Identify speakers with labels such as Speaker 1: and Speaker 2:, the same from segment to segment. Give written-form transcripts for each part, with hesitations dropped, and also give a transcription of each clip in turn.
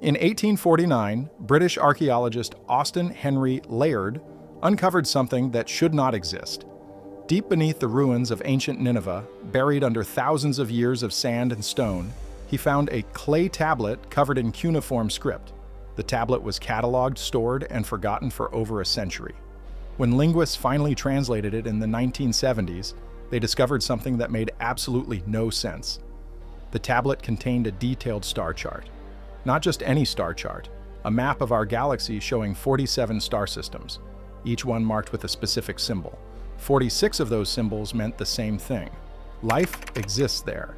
Speaker 1: In 1849, British archaeologist Austen Henry Layard uncovered something that should not exist. Deep beneath the ruins of ancient Nineveh, buried under thousands of years of sand and stone, he found a clay tablet covered in cuneiform script. The tablet was cataloged, stored, and forgotten for over a century. When linguists finally translated it in the 1970s, they discovered something that made absolutely no sense. The tablet contained a detailed star chart. Not just any star chart, a map of our galaxy showing 47 star systems, each one marked with a specific symbol. 46 of those symbols meant the same thing. Life exists there.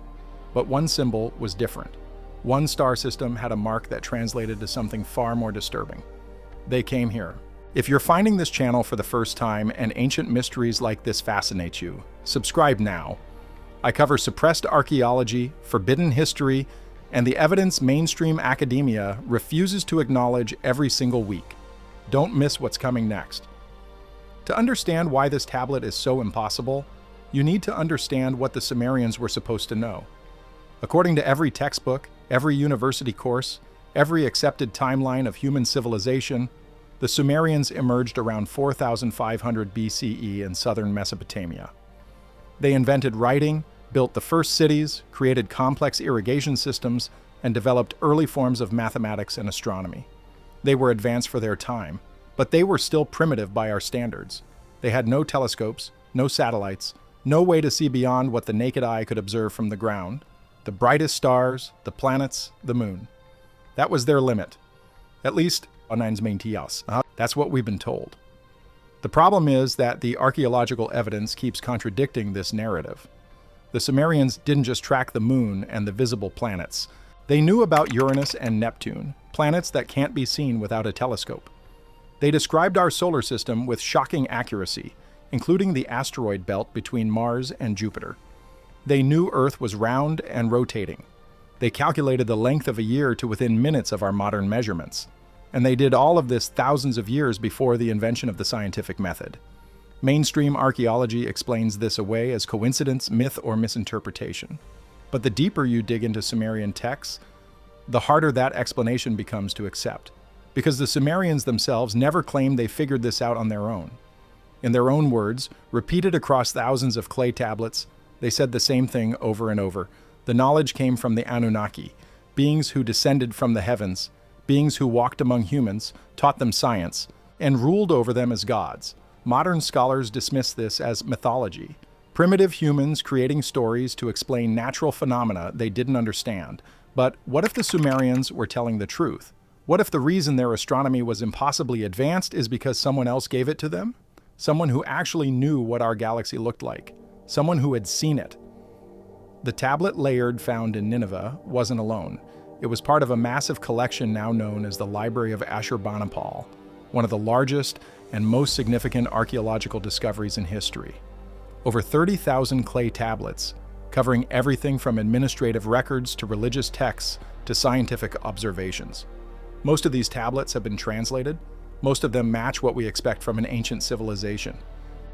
Speaker 1: But one symbol was different. One star system had a mark that translated to something far more disturbing. They came here. If you're finding this channel for the first time and ancient mysteries like this fascinate you, subscribe now. I cover suppressed archaeology, forbidden history, and the evidence mainstream academia refuses to acknowledge every single week. Don't miss what's coming next. To understand why this tablet is so impossible, you need to understand what the Sumerians were supposed to know. According to every textbook, every university course, every accepted timeline of human civilization, the Sumerians emerged around 4500 BCE in southern Mesopotamia. They invented writing, built the first cities, created complex irrigation systems, and developed early forms of mathematics and astronomy. They were advanced for their time, but they were still primitive by our standards. They had no telescopes, no satellites, no way to see beyond what the naked eye could observe from the ground. The brightest stars, the planets, the moon. That was their limit. At least, that's what we've been told. The problem is that the archaeological evidence keeps contradicting this narrative. The Sumerians didn't just track the moon and the visible planets. They knew about Uranus and Neptune, planets that can't be seen without a telescope. They described our solar system with shocking accuracy, including the asteroid belt between Mars and Jupiter. They knew Earth was round and rotating. They calculated the length of a year to within minutes of our modern measurements. And they did all of this thousands of years before the invention of the scientific method. Mainstream archaeology explains this away as coincidence, myth, or misinterpretation. But the deeper you dig into Sumerian texts, the harder that explanation becomes to accept, because the Sumerians themselves never claimed they figured this out on their own. In their own words, repeated across thousands of clay tablets, they said the same thing over and over. The knowledge came from the Anunnaki, beings who descended from the heavens, beings who walked among humans, taught them science, and ruled over them as gods. Modern scholars dismiss this as mythology. Primitive humans creating stories to explain natural phenomena they didn't understand. But what if the Sumerians were telling the truth? What if the reason their astronomy was impossibly advanced is because someone else gave it to them? Someone who actually knew what our galaxy looked like. Someone who had seen it. The tablet Layard found in Nineveh wasn't alone. It was part of a massive collection now known as the Library of Ashurbanipal, one of the largest and most significant archaeological discoveries in history. Over 30,000 clay tablets, covering everything from administrative records to religious texts to scientific observations. Most of these tablets have been translated. Most of them match what we expect from an ancient civilization.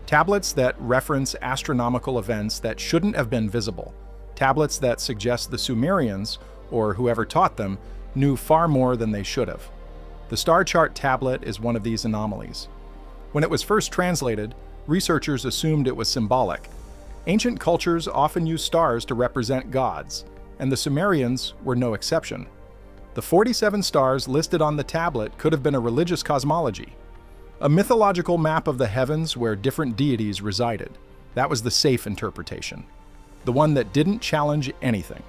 Speaker 1: Tablets that reference astronomical events that shouldn't have been visible. Tablets that suggest the Sumerians, or whoever taught them, knew far more than they should have. The star chart tablet is one of these anomalies. When it was first translated, researchers assumed it was symbolic. Ancient cultures often used stars to represent gods, and the Sumerians were no exception. The 47 stars listed on the tablet could have been a religious cosmology, a mythological map of the heavens where different deities resided. That was the safe interpretation, the one that didn't challenge anything.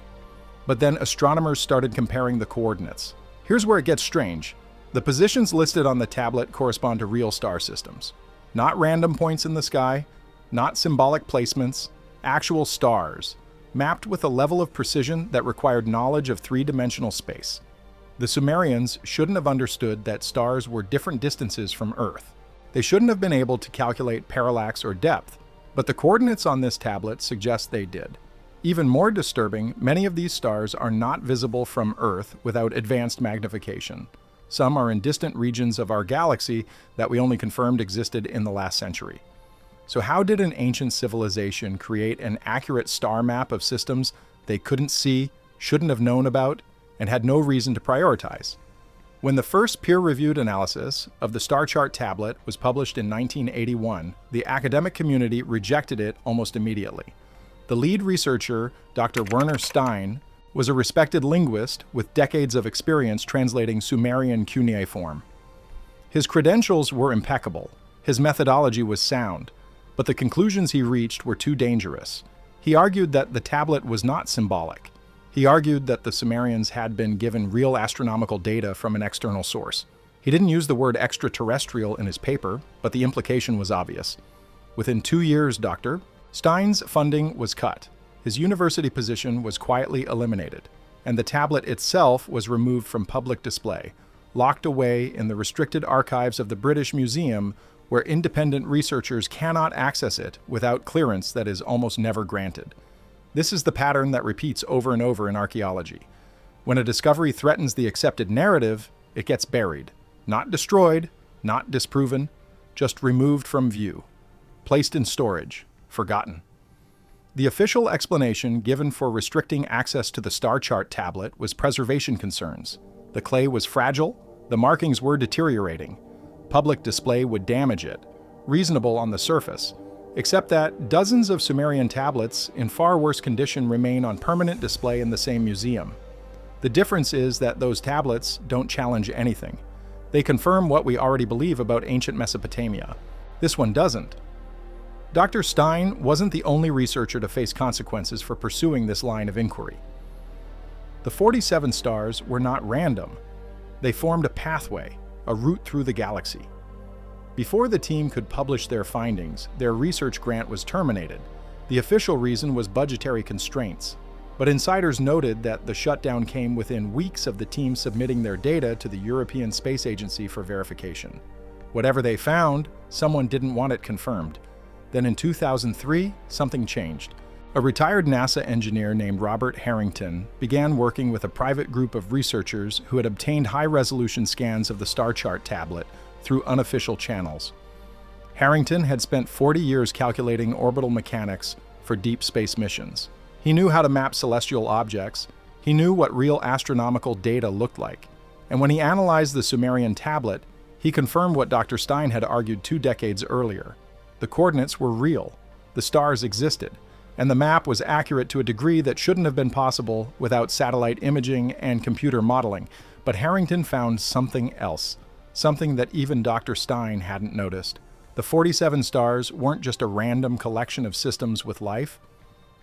Speaker 1: But then astronomers started comparing the coordinates. Here's where it gets strange. The positions listed on the tablet correspond to real star systems. Not random points in the sky, not symbolic placements, actual stars, mapped with a level of precision that required knowledge of three-dimensional space. The Sumerians shouldn't have understood that stars were different distances from Earth. They shouldn't have been able to calculate parallax or depth, but the coordinates on this tablet suggest they did. Even more disturbing, many of these stars are not visible from Earth without advanced magnification. Some are in distant regions of our galaxy that we only confirmed existed in the last century. So how did an ancient civilization create an accurate star map of systems they couldn't see, shouldn't have known about, and had no reason to prioritize? When the first peer-reviewed analysis of the star chart tablet was published in 1981, the academic community rejected it almost immediately. The lead researcher, Dr. Werner Stein, was a respected linguist with decades of experience translating Sumerian cuneiform. His credentials were impeccable, his methodology was sound, but the conclusions he reached were too dangerous. He argued that the tablet was not symbolic. He argued that the Sumerians had been given real astronomical data from an external source. He didn't use the word extraterrestrial in his paper, but the implication was obvious. Within 2 years, Dr. Stein's funding was cut. His university position was quietly eliminated, and the tablet itself was removed from public display, locked away in the restricted archives of the British Museum, where independent researchers cannot access it without clearance that is almost never granted. This is the pattern that repeats over and over in archaeology. When a discovery threatens the accepted narrative, it gets buried. Not destroyed, not disproven, just removed from view. Placed in storage, forgotten. The official explanation given for restricting access to the star chart tablet was preservation concerns. The clay was fragile, the markings were deteriorating. Public display would damage it, reasonable on the surface, except that dozens of Sumerian tablets in far worse condition remain on permanent display in the same museum. The difference is that those tablets don't challenge anything. They confirm what we already believe about ancient Mesopotamia. This one doesn't. Dr. Stein wasn't the only researcher to face consequences for pursuing this line of inquiry. The 47 stars were not random. They formed a pathway, a route through the galaxy. Before the team could publish their findings, their research grant was terminated. The official reason was budgetary constraints, but insiders noted that the shutdown came within weeks of the team submitting their data to the European Space Agency for verification. Whatever they found, someone didn't want it confirmed. Then in 2003, something changed. A retired NASA engineer named Robert Harrington began working with a private group of researchers who had obtained high-resolution scans of the star chart tablet through unofficial channels. Harrington had spent 40 years calculating orbital mechanics for deep space missions. He knew how to map celestial objects, he knew what real astronomical data looked like, and when he analyzed the Sumerian tablet, he confirmed what Dr. Stein had argued 2 decades earlier. The coordinates were real, the stars existed, and the map was accurate to a degree that shouldn't have been possible without satellite imaging and computer modeling. But Harrington found something else, something that even Dr. Stein hadn't noticed. The 47 stars weren't just a random collection of systems with life.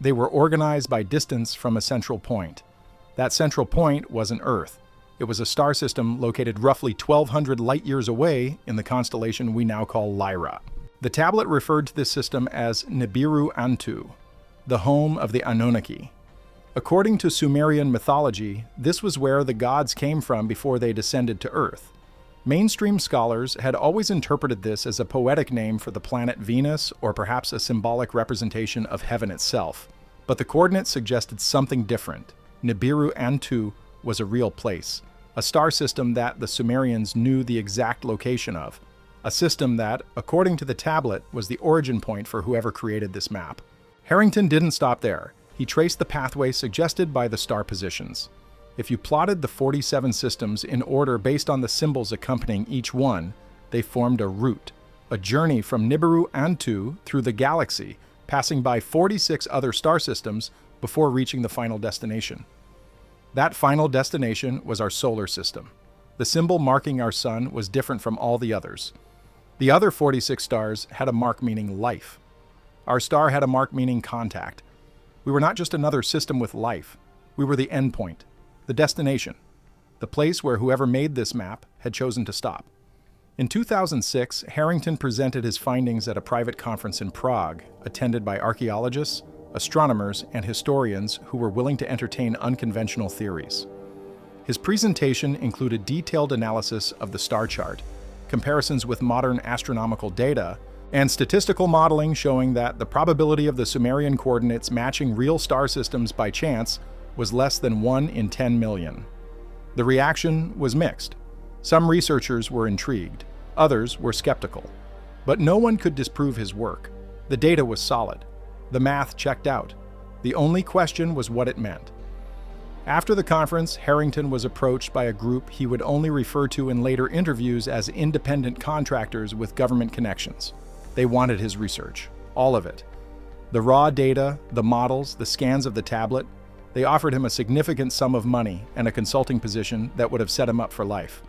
Speaker 1: They were organized by distance from a central point. That central point wasn't Earth. It was a star system located roughly 1,200 light-years away in the constellation we now call Lyra. The tablet referred to this system as Nibiru Antu, the home of the Anunnaki. According to Sumerian mythology, this was where the gods came from before they descended to Earth. Mainstream scholars had always interpreted this as a poetic name for the planet Venus, or perhaps a symbolic representation of heaven itself. But the coordinates suggested something different. Nibiru Antu was a real place, a star system that the Sumerians knew the exact location of, a system that, according to the tablet, was the origin point for whoever created this map. Harrington didn't stop there. He traced the pathway suggested by the star positions. If you plotted the 47 systems in order based on the symbols accompanying each one, they formed a route, a journey from Nibiru Antu through the galaxy, passing by 46 other star systems before reaching the final destination. That final destination was our solar system. The symbol marking our sun was different from all the others. The other 46 stars had a mark meaning life. Our star had a mark meaning contact. We were not just another system with life. We were the endpoint, the destination, the place where whoever made this map had chosen to stop. In 2006, Harrington presented his findings at a private conference in Prague, attended by archaeologists, astronomers, and historians who were willing to entertain unconventional theories. His presentation included detailed analysis of the star chart, comparisons with modern astronomical data, and statistical modeling showing that the probability of the Sumerian coordinates matching real star systems by chance was less than 1 in 10 million. The reaction was mixed. Some researchers were intrigued, others were skeptical. But no one could disprove his work. The data was solid. The math checked out. The only question was what it meant. After the conference, Harrington was approached by a group he would only refer to in later interviews as independent contractors with government connections. They wanted his research, all of it. The raw data, the models, the scans of the tablet. They offered him a significant sum of money and a consulting position that would have set him up for life.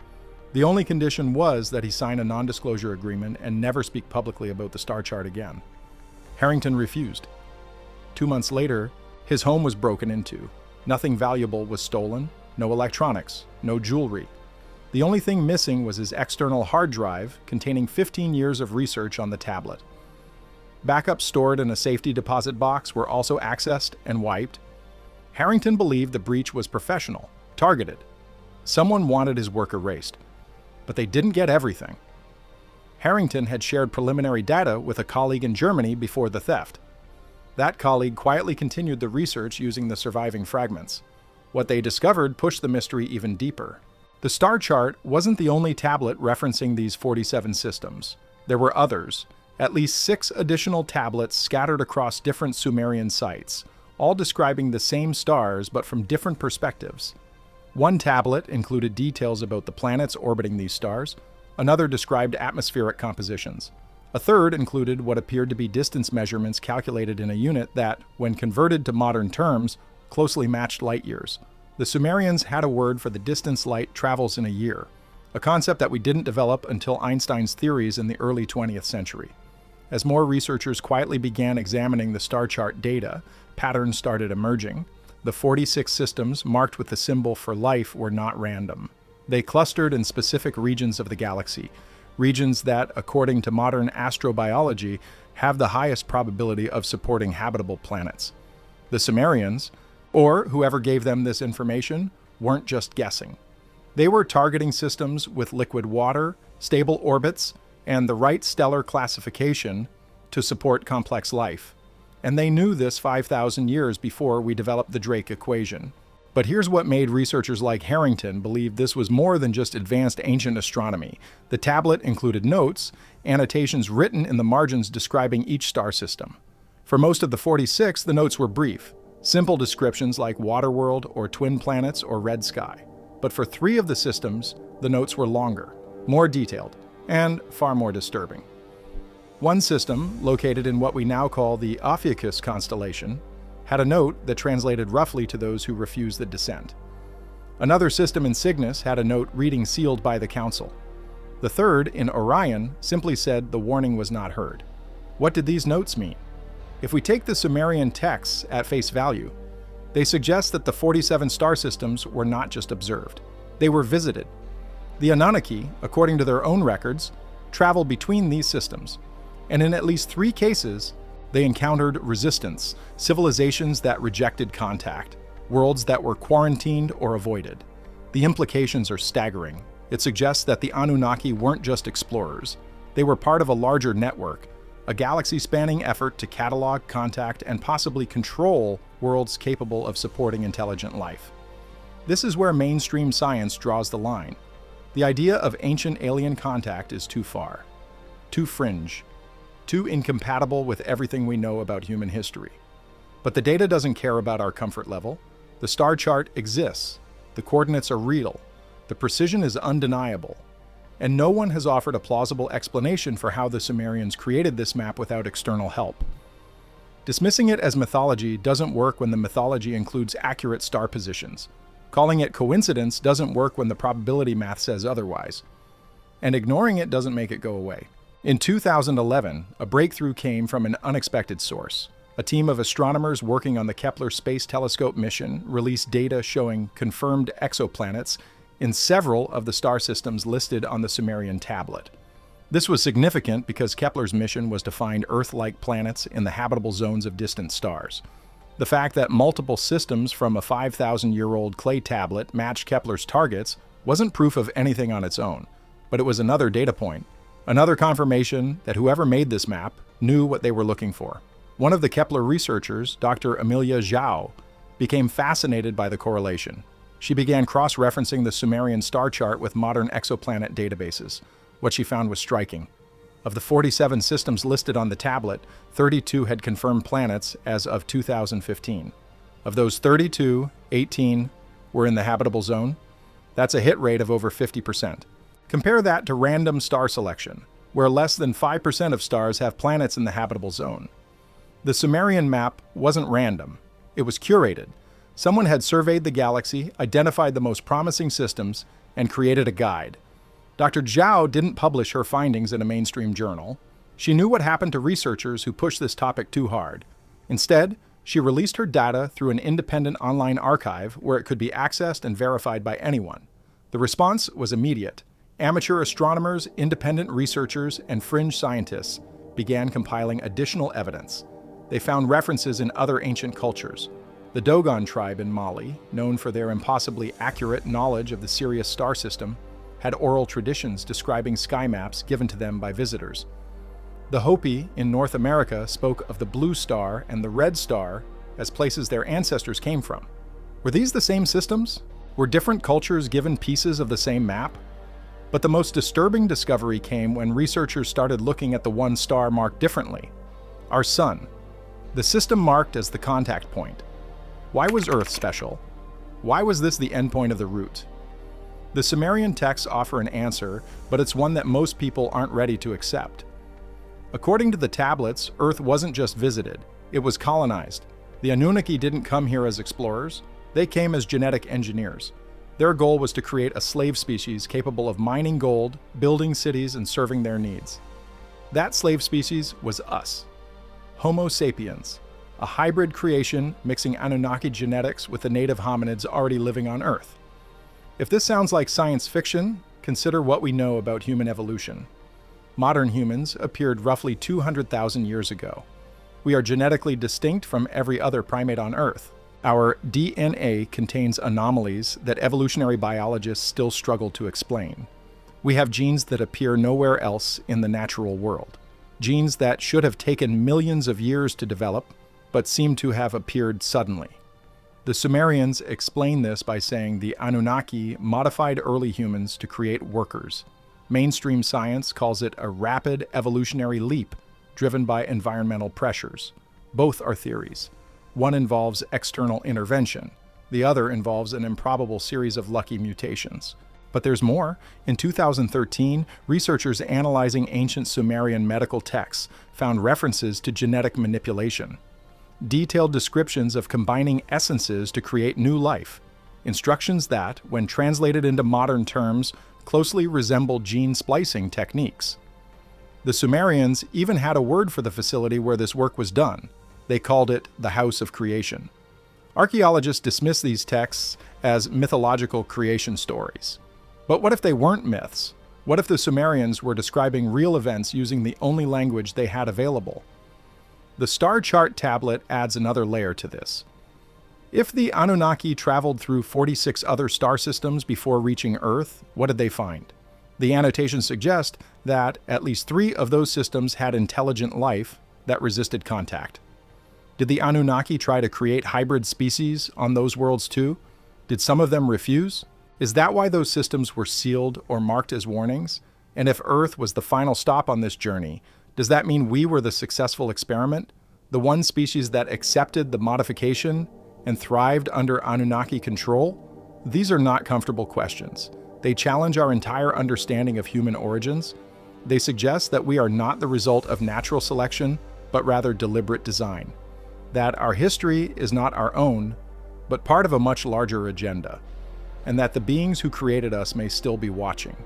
Speaker 1: The only condition was that he sign a non-disclosure agreement and never speak publicly about the star chart again. Harrington refused. 2 months later, his home was broken into. Nothing valuable was stolen, no electronics, no jewelry. The only thing missing was his external hard drive containing 15 years of research on the tablet. Backups stored in a safety deposit box were also accessed and wiped. Harrington believed the breach was professional, targeted. Someone wanted his work erased. But they didn't get everything. Harrington had shared preliminary data with a colleague in Germany before the theft. That colleague quietly continued the research using the surviving fragments. What they discovered pushed the mystery even deeper. The star chart wasn't the only tablet referencing these 47 systems. There were others, at least 6 additional tablets scattered across different Sumerian sites, all describing the same stars but from different perspectives. One tablet included details about the planets orbiting these stars. Another described atmospheric compositions. A third included what appeared to be distance measurements calculated in a unit that, when converted to modern terms, closely matched light years. The Sumerians had a word for the distance light travels in a year, a concept that we didn't develop until Einstein's theories in the early 20th century. As more researchers quietly began examining the star chart data, patterns started emerging. The 46 systems marked with the symbol for life were not random. They clustered in specific regions of the galaxy, regions that, according to modern astrobiology, have the highest probability of supporting habitable planets. The Sumerians, or whoever gave them this information, weren't just guessing. They were targeting systems with liquid water, stable orbits, and the right stellar classification to support complex life. And they knew this 5,000 years before we developed the Drake equation. But here's what made researchers like Harrington believe this was more than just advanced ancient astronomy. The tablet included notes, annotations written in the margins describing each star system. For most of the 46, the notes were brief, simple descriptions like Waterworld or twin planets or red sky. But for 3 of the systems, the notes were longer, more detailed, and far more disturbing. One system, located in what we now call the Ophiuchus constellation, had a note that translated roughly to those who refused the descent. Another system in Cygnus had a note reading sealed by the council. The third, in Orion, simply said the warning was not heard. What did these notes mean? If we take the Sumerian texts at face value, they suggest that the 47 star systems were not just observed. They were visited. The Anunnaki, according to their own records, traveled between these systems. And in at least 3 cases, they encountered resistance, civilizations that rejected contact, worlds that were quarantined or avoided. The implications are staggering. It suggests that the Anunnaki weren't just explorers. They were part of a larger network, a galaxy-spanning effort to catalog, contact, and possibly control worlds capable of supporting intelligent life. This is where mainstream science draws the line. The idea of ancient alien contact is too far, too fringe, too incompatible with everything we know about human history. But the data doesn't care about our comfort level. The star chart exists. The coordinates are real. The precision is undeniable. And no one has offered a plausible explanation for how the Sumerians created this map without external help. Dismissing it as mythology doesn't work when the mythology includes accurate star positions. Calling it coincidence doesn't work when the probability math says otherwise. And ignoring it doesn't make it go away. In 2011, a breakthrough came from an unexpected source. A team of astronomers working on the Kepler Space Telescope mission released data showing confirmed exoplanets in several of the star systems listed on the Sumerian tablet. This was significant because Kepler's mission was to find Earth-like planets in the habitable zones of distant stars. The fact that multiple systems from a 5,000-year-old clay tablet matched Kepler's targets wasn't proof of anything on its own, but it was another data point. Another confirmation that whoever made this map knew what they were looking for. One of the Kepler researchers, Dr. Amelia Zhao, became fascinated by the correlation. She began cross-referencing the Sumerian star chart with modern exoplanet databases. What she found was striking. Of the 47 systems listed on the tablet, 32 had confirmed planets as of 2015. Of those 32, 18 were in the habitable zone. That's a hit rate of over 50%. Compare that to random star selection, where less than 5% of stars have planets in the habitable zone. The Sumerian map wasn't random. It was curated. Someone had surveyed the galaxy, identified the most promising systems, and created a guide. Dr. Zhao didn't publish her findings in a mainstream journal. She knew what happened to researchers who pushed this topic too hard. Instead, she released her data through an independent online archive where it could be accessed and verified by anyone. The response was immediate. Amateur astronomers, independent researchers, and fringe scientists began compiling additional evidence. They found references in other ancient cultures. The Dogon tribe in Mali, known for their impossibly accurate knowledge of the Sirius star system, had oral traditions describing sky maps given to them by visitors. The Hopi in North America spoke of the blue star and the red star as places their ancestors came from. Were these the same systems? Were different cultures given pieces of the same map? But the most disturbing discovery came when researchers started looking at the one star marked differently: our Sun. The system marked as the contact point. Why was Earth special? Why was this the endpoint of the route? The Sumerian texts offer an answer, but it's one that most people aren't ready to accept. According to the tablets, Earth wasn't just visited, it was colonized. The Anunnaki didn't come here as explorers, they came as genetic engineers. Their goal was to create a slave species capable of mining gold, building cities, and serving their needs. That slave species was us. Homo sapiens, a hybrid creation mixing Anunnaki genetics with the native hominids already living on Earth. If this sounds like science fiction, consider what we know about human evolution. Modern humans appeared roughly 200,000 years ago. We are genetically distinct from every other primate on Earth. Our DNA contains anomalies that evolutionary biologists still struggle to explain. We have genes that appear nowhere else in the natural world. Genes that should have taken millions of years to develop, but seem to have appeared suddenly. The Sumerians explain this by saying the Anunnaki modified early humans to create workers. Mainstream science calls it a rapid evolutionary leap driven by environmental pressures. Both are theories. One involves external intervention. The other involves an improbable series of lucky mutations. But there's more. In 2013, researchers analyzing ancient Sumerian medical texts found references to genetic manipulation. Detailed descriptions of combining essences to create new life. Instructions that, when translated into modern terms, closely resemble gene splicing techniques. The Sumerians even had a word for the facility where this work was done. They called it the House of Creation. Archaeologists dismiss these texts as mythological creation stories. But what if they weren't myths? What if the Sumerians were describing real events using the only language they had available? The star chart tablet adds another layer to this. If the Anunnaki traveled through 46 other star systems before reaching Earth, what did they find? The annotations suggest that at least 3 of those systems had intelligent life that resisted contact. Did the Anunnaki try to create hybrid species on those worlds too? Did some of them refuse? Is that why those systems were sealed or marked as warnings? And if Earth was the final stop on this journey, does that mean we were the successful experiment? The one species that accepted the modification and thrived under Anunnaki control? These are not comfortable questions. They challenge our entire understanding of human origins. They suggest that we are not the result of natural selection, but rather deliberate design. That our history is not our own, but part of a much larger agenda. And that the beings who created us may still be watching.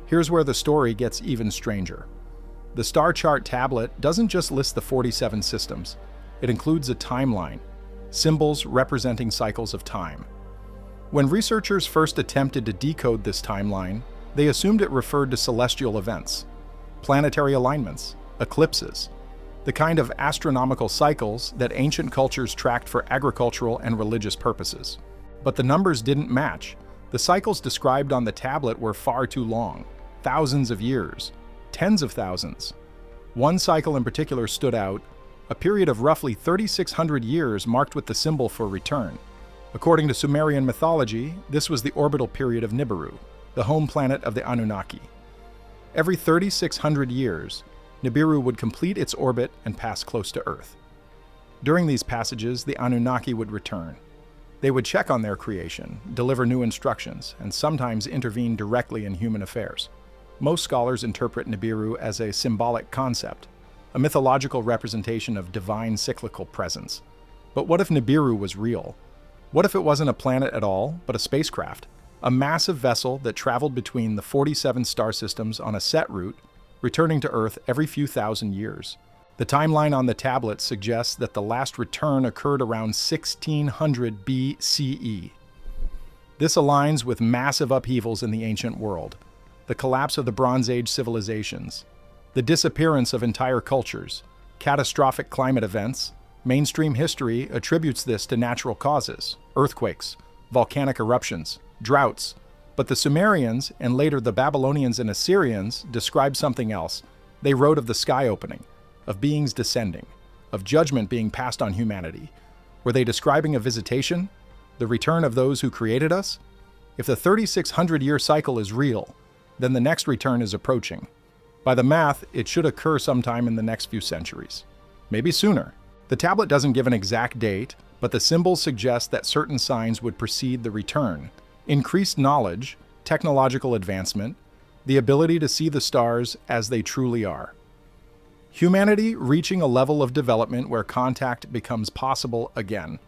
Speaker 1: Here's where the story gets even stranger. The star chart tablet doesn't just list the 47 systems. It includes a timeline, symbols representing cycles of time. When researchers first attempted to decode this timeline, they assumed it referred to celestial events, planetary alignments, eclipses, the kind of astronomical cycles that ancient cultures tracked for agricultural and religious purposes. But the numbers didn't match. The cycles described on the tablet were far too long, thousands of years, tens of thousands. One cycle in particular stood out, a period of roughly 3,600 years marked with the symbol for return. According to Sumerian mythology, this was the orbital period of Nibiru, the home planet of the Anunnaki. Every 3,600 years, Nibiru would complete its orbit and pass close to Earth. During these passages, the Anunnaki would return. They would check on their creation, deliver new instructions, and sometimes intervene directly in human affairs. Most scholars interpret Nibiru as a symbolic concept, a mythological representation of divine cyclical presence. But what if Nibiru was real? What if it wasn't a planet at all, but a spacecraft? A massive vessel that traveled between the 47 star systems on a set route, returning to Earth every few thousand years. The timeline on the tablet suggests that the last return occurred around 1600 BCE. This aligns with massive upheavals in the ancient world, the collapse of the Bronze Age civilizations, the disappearance of entire cultures, catastrophic climate events. Mainstream history attributes this to natural causes, earthquakes, volcanic eruptions, droughts. But the Sumerians, and later the Babylonians and Assyrians, described something else. They wrote of the sky opening, of beings descending, of judgment being passed on humanity. Were they describing a visitation? The return of those who created us? If the 3,600-year cycle is real, then the next return is approaching. By the math, it should occur sometime in the next few centuries. Maybe sooner. The tablet doesn't give an exact date, but the symbols suggest that certain signs would precede the return. Increased knowledge, technological advancement, the ability to see the stars as they truly are. Humanity reaching a level of development where contact becomes possible again.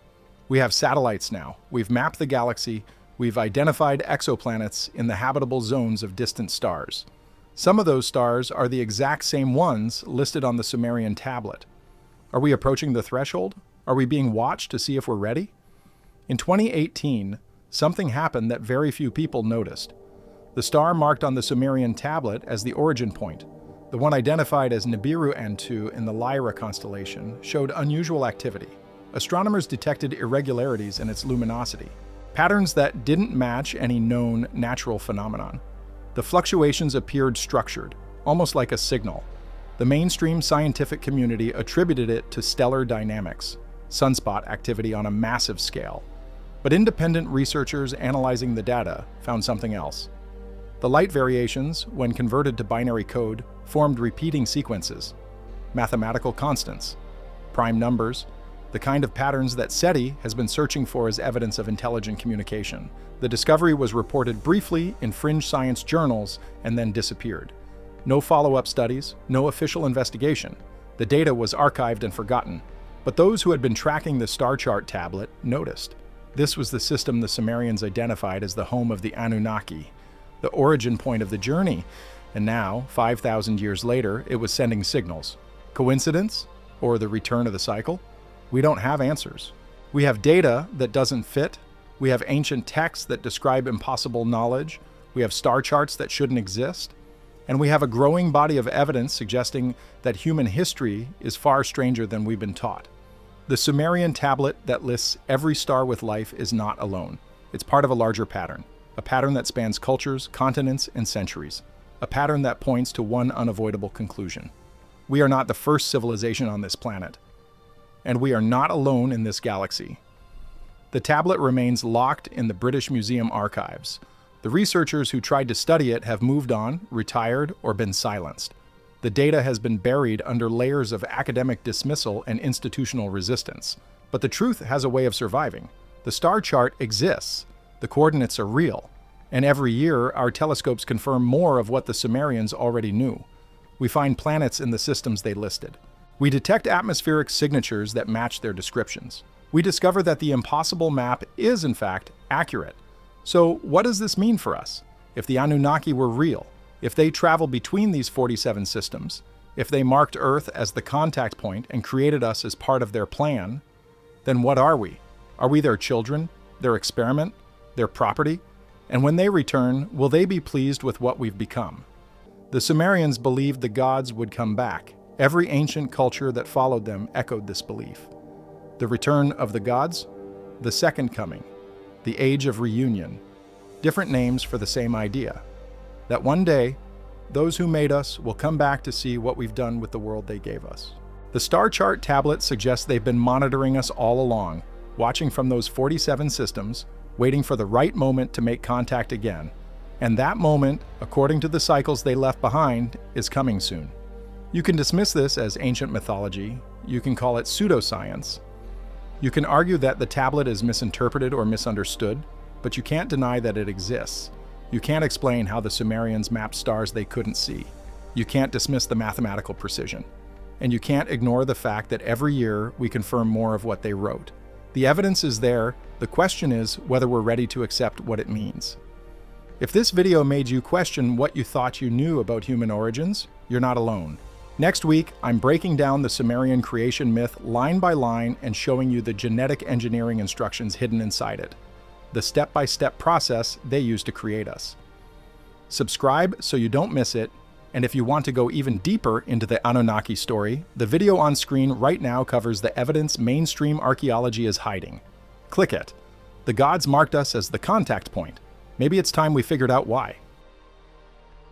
Speaker 1: We have satellites now. We've mapped the galaxy. We've identified exoplanets in the habitable zones of distant stars. Some of those stars are the exact same ones listed on the Sumerian tablet. Are we approaching the threshold? Are we being watched to see if we're ready? In 2018, something happened that very few people noticed. The star marked on the Sumerian tablet as the origin point, the one identified as Nibiru N2 in the Lyra constellation, showed unusual activity. Astronomers detected irregularities in its luminosity, patterns that didn't match any known natural phenomenon. The fluctuations appeared structured, almost like a signal. The mainstream scientific community attributed it to stellar dynamics, sunspot activity on a massive scale. But independent researchers analyzing the data found something else. The light variations, when converted to binary code, formed repeating sequences, mathematical constants, prime numbers, the kind of patterns that SETI has been searching for as evidence of intelligent communication. The discovery was reported briefly in fringe science journals and then disappeared. No follow-up studies, no official investigation. The data was archived and forgotten. But those who had been tracking the star chart tablet noticed. This was the system the Sumerians identified as the home of the Anunnaki, the origin point of the journey. And now, 5,000 years later, it was sending signals. Coincidence? Or the return of the cycle? We don't have answers. We have data that doesn't fit. We have ancient texts that describe impossible knowledge. We have star charts that shouldn't exist. And we have a growing body of evidence suggesting that human history is far stranger than we've been taught. The Sumerian tablet that lists every star with life is not alone. It's part of a larger pattern, a pattern that spans cultures, continents, and centuries, a pattern that points to one unavoidable conclusion. We are not the first civilization on this planet, and we are not alone in this galaxy. The tablet remains locked in the British Museum archives. The researchers who tried to study it have moved on, retired, or been silenced. The data has been buried under layers of academic dismissal and institutional resistance. But the truth has a way of surviving. The star chart exists, the coordinates are real, and every year our telescopes confirm more of what the Sumerians already knew. We find planets in the systems they listed. We detect atmospheric signatures that match their descriptions. We discover that the impossible map is, in fact, accurate. So what does this mean for us? If the Anunnaki were real, if they traveled between these 47 systems, if they marked Earth as the contact point and created us as part of their plan, then what are we? Are we their children, their experiment, their property? And when they return, will they be pleased with what we've become? The Sumerians believed the gods would come back. Every ancient culture that followed them echoed this belief. The return of the gods, the second coming, the age of reunion, different names for the same idea, that one day, those who made us will come back to see what we've done with the world they gave us. The star chart tablet suggests they've been monitoring us all along, watching from those 47 systems, waiting for the right moment to make contact again. And that moment, according to the cycles they left behind, is coming soon. You can dismiss this as ancient mythology, you can call it pseudoscience, You can argue that the tablet is misinterpreted or misunderstood, but you can't deny that it exists. You can't explain how the Sumerians mapped stars they couldn't see. You can't dismiss the mathematical precision. And you can't ignore the fact that every year we confirm more of what they wrote. The evidence is there. The question is whether we're ready to accept what it means. If this video made you question what you thought you knew about human origins, you're not alone. Next week, I'm breaking down the Sumerian creation myth line by line and showing you the genetic engineering instructions hidden inside it, the step-by-step process they used to create us. Subscribe so you don't miss it, and if you want to go even deeper into the Anunnaki story, the video on screen right now covers the evidence mainstream archaeology is hiding. Click it. The gods marked us as the contact point. Maybe it's time we figured out why.